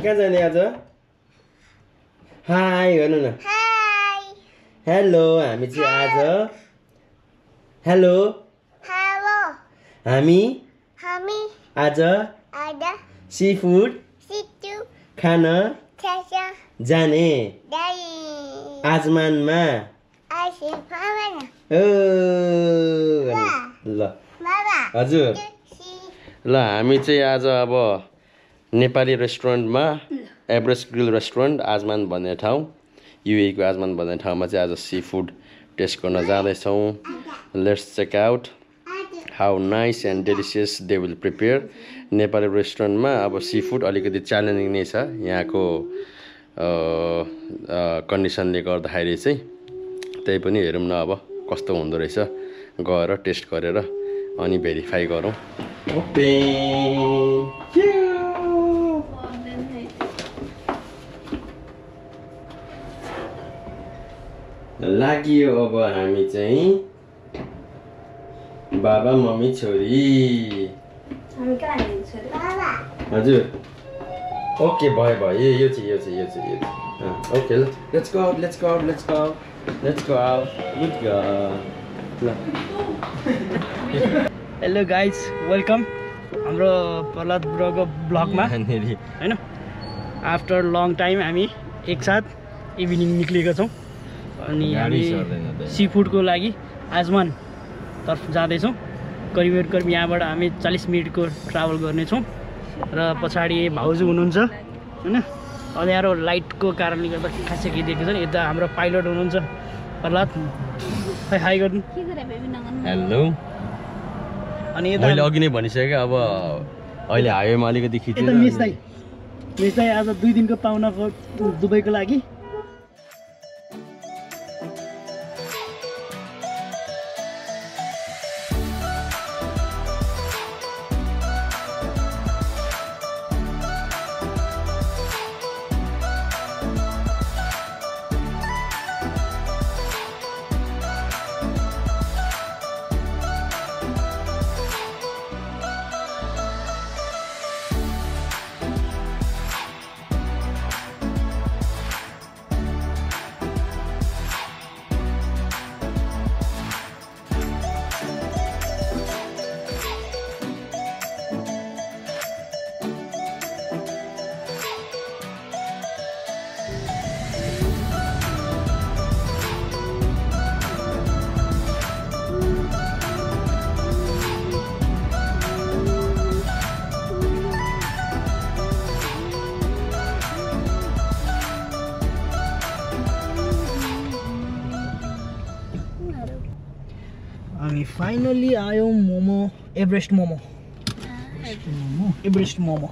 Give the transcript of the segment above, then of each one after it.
कहाँ जाने आज हाई गर्नु न हाई हेलो हामी चाहिँ आज हेलो हेलो हामी हामी आज आज सी फूड सिटु खान छ्याछ्या जाने दाइ आजमानमा आइसे फावन ओ ल बाबा हजुर ल हामी चाहिँ आज अब नेपाली रेस्टुरेन्टमा एभरेस्ट ग्रिल रेस्टुरेन्ट आजमान भन्ने ठाउँ युएको आजमान भन्ने ठाउँमा चाहिँ आज सी फुड टेस्ट गर्न जाँदैछौँ let's check out how nice and delicious they will prepare Nepali रेस्टुरेन्टमा अब सी फुड अलिकति च्यालेन्जिङ नै छ यहाँको कन्डिसनले गर्दाखेरि चाहिँ त्यही पनि हेरौँ न अब कस्तो हुँदो रहेछ गएर टेस्ट गरेर अनि भेरिफाई गरौँ ओके लाग्यो अब हामी चाहिँ बाबा मम्मी छोरी बाबा हजुर ओके भयो भयो यो चाहिँ okay let's go out good ल हेलो गाइज वेलकम हाम्रो प्रहलाद ब्रोको ब्लगमा हैन आफ्टर लङ टाइम हामी एकसाथ इभिनिङ निक्लेका छौँ अनि हामी सी फुडको लागि आजमान तर्फ जाँदैछौँ करिब यहाँबाट हामी 40 मिनटको ट्राभल गर्नेछौँ र पछाडि भाउजू हुनुहुन्छ हैन अँध्यारो लाइटको कारणले गर्दा खासै केही देखेको छैन यता हाम्रो पाइलट हुनुहुन्छ प्रहलाद हाई गर्नु हेलो अनि मैले अघि नै भनिसकेँ अब अहिले हाइवेमा अलिकति यता मिस दाइ आज 2 दिनको पाहुनाको दुबईको लागि हामी फाइनली आयौँ मोमो एभरेस्ट मोमो आइपुग्यो हामी एभरेस्ट मोमो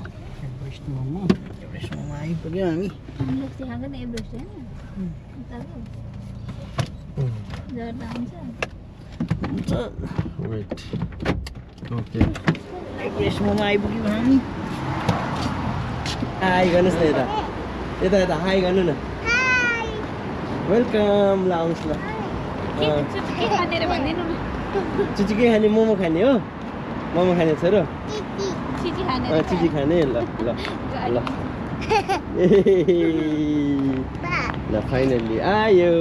आइपुग्यौँ हामी हाई गर्नुहोस् न यता हाई गर्नु न वेलकम ल आउनुहोस् ल चिची के खाने मोमो खाने हो मोमो खाने छोरो चिची खाने ल फाइनली आयो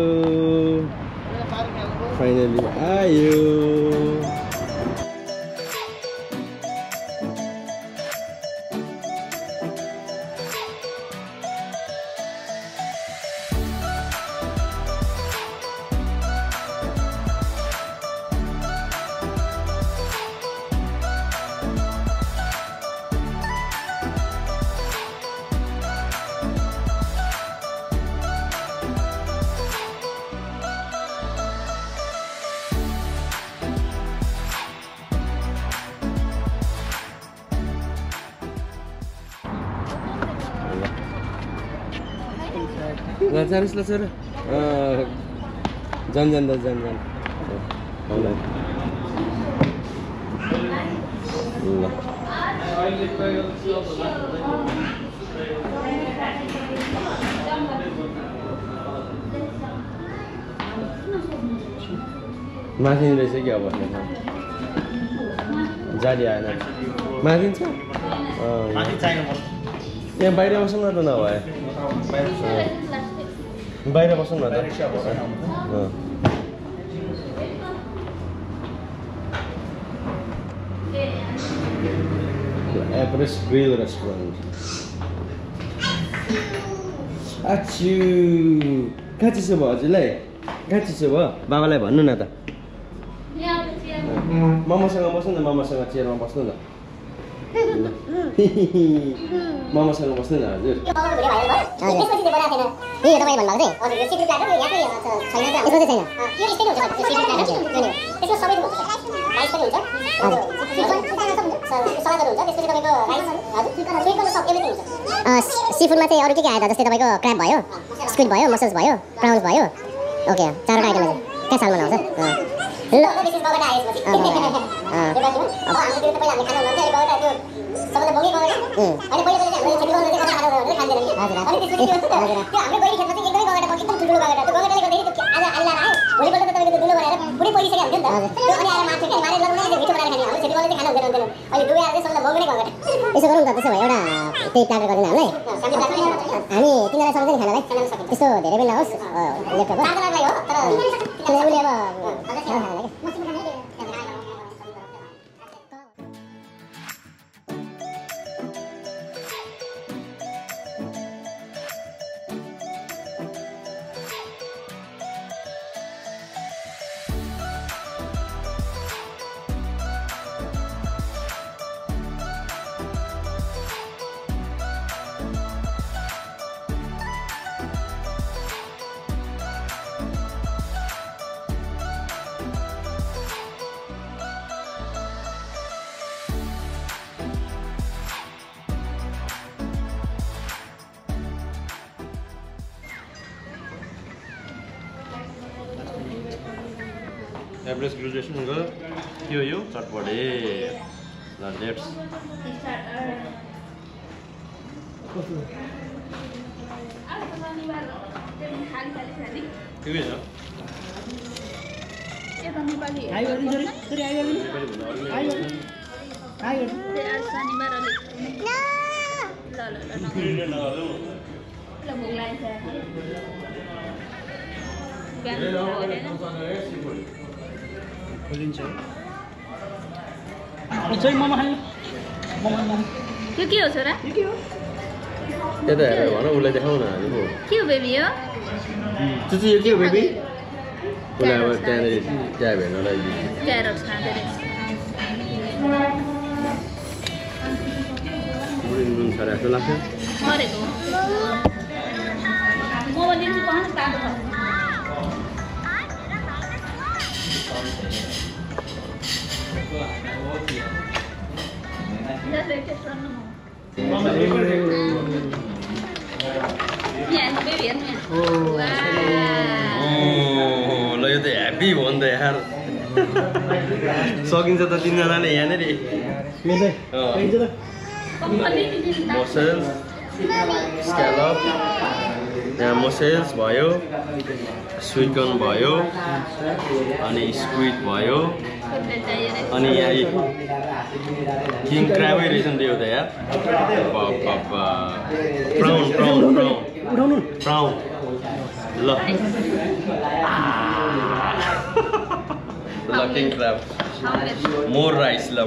ल जानुहोस् ल छोरो जान माथि रहेछ कि अब जाली आएन माथि छ यहाँ बाहिर बसौँ न त नभए बाहिर बसौँ न त एभरेस्ट ग्रिल रेस्टुरेन्ट आच्छु कहाँ चिसो भयो हजुरलाई कहाँ चिसो भयो बाबालाई भन्नु न त मामासँग बस्नु न मामासँग चेयरमा बस्नु न मामासँग बस्नु न हजुर सीफुडमा चाहिँ अरू के आयो त जस्तै तपाईँको क्र्याब भयो स्क्विड भयो मसल्स भयो प्राउन्स भयो ओके 4वटा आइटम कहाँ सालमा आउँछ यसो गरौँ त त्यसो भए एउटा त्यही प्लाटर गरिदिनु हामीलाई हामी 3जना सक्दैन खानालाई त्यस्तो धेरै पनि नहोस् ल्यापटप उसले अब एभरेस्ट ग्रिल रेस्टुरेन्टको यो चटपटे ल लेट्स ठिकै छ त्यो के हो छोरा यता हेरेर भन उसलाई देखाउ न हामी के हो बेबी हो चुचु यो के हो बेबी उसलाई अब त्यहाँनिर ट्याब हेर्नलाई क्यारट्स खाँदै रहेछ नुन छ जस्तो लाग्छ मरेको मोबाइल दिन्छु कहाँ तातो छ ल यो त ह्याप्पी भयो नि त यार सकिन्छ त 3जनाले यहाँनिर मसल्स स्क्यालप यहाँ मसल्स भयो स्विट कर्न भयो अनि स्क्विड भयो अनि यहाँ किङ क्र्याबै रहेछ नि त यो त यार प्राउन ल ल किङ क्र्याब मोर राइस ल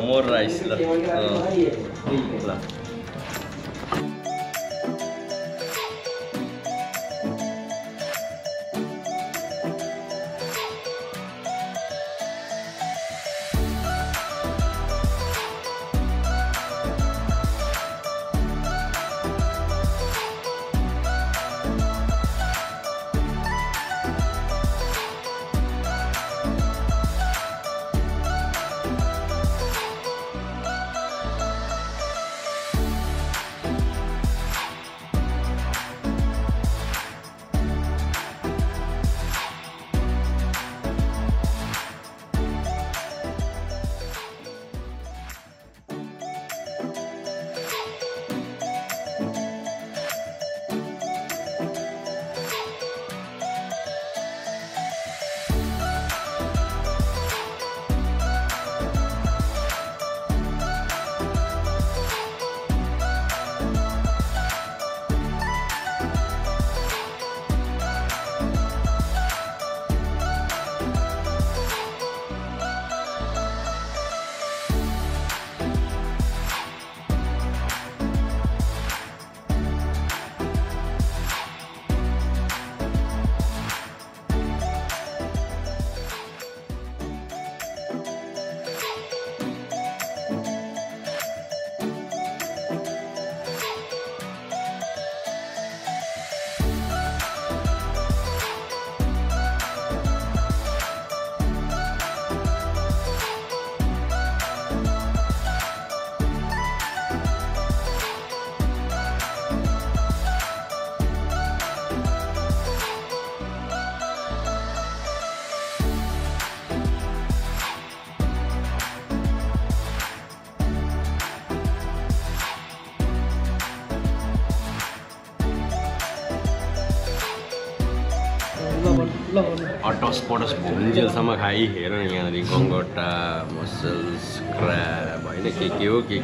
ल भन्नु अटसपटस भुन्जेलसम्म खाइ हेर न यहाँनिर गङ्गटा मसल्स क्र्याब होइन के हो के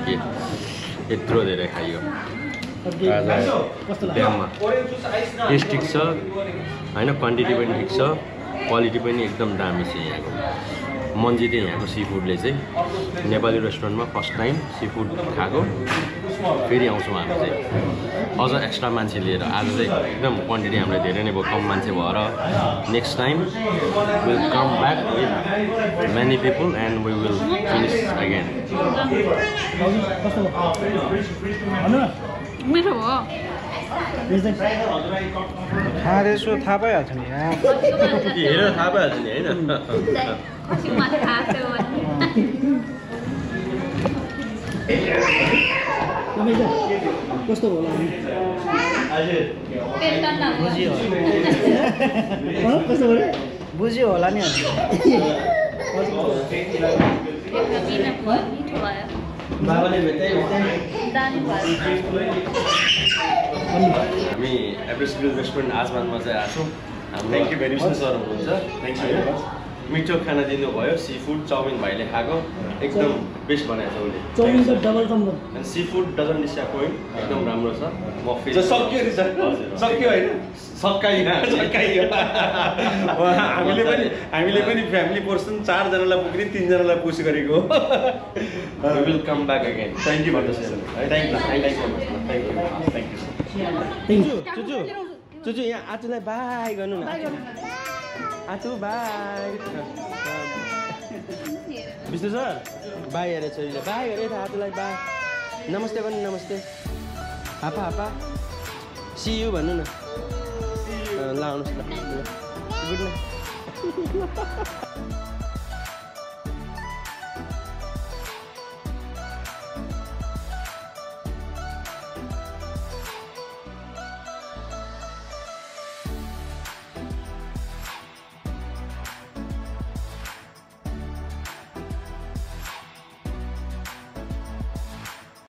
यत्रो धेरै खाइयो कस्तो लाग्यो ड्याममा टेस्ट ठिक छ होइन क्वान्टिटी पनि ठिक छ क्वालिटी पनि एकदम दामी छ यहाँको मन जित्यो यहाँको सी फुडले चाहिँ नेपाली रेस्टुरेन्टमा फर्स्ट टाइम सी फुड खाएको फेरि आउँछौँ हामी चाहिँ अझ एक्स्ट्रा मान्छे लिएर आज चाहिँ एकदम क्वान्टिटी हामीलाई धेरै नै भयो कम मान्छे भएर next time will come back with many people and we will finish again कस्तो भयो भन्नु न मिठो भयो खाँदैछु थाहा पाइहाल्छ नि यहाँ हेरेर थाहा पाइहाल्छ नि होइन मलाई थाहा थियो कस्तो होला बुझ्यो कस्तो भयो बुझ्यो होला नि हामी एभरेस्ट ग्रिल रेस्टुरेन्ट आजमानमा चाहिँ आएको छौँ thank you very much sir हुनुहुन्छ थ्याङ्क यू मिठो खाना दिनुभयो सी फुड चाउमिन भाइले खाएको एकदम बेस्ट बनाएको छ उसले चाउमिन त double combo and seafood doesn't disappoint एकदम राम्रो छ म फेरि सक्यो नि सर सक्यो होइन सकाइयो हामीले पनि फ्यामिली पर्सन 4 जनालाई पुग्ने 3 जनालाई पुस गरेको we will come back again thank you भन्नुहोस् थ्याङ्क यू चुचु यहाँ आचुलाई बाई गर्नु न Achu bye Vishnu sir bye अरे छोरीले बाई अरे आचुलाई बाई नमस्ते भन्नु नमस्ते हापा हापा सी यू भन्नु न ल आउनुहोस् ल गुड नाइट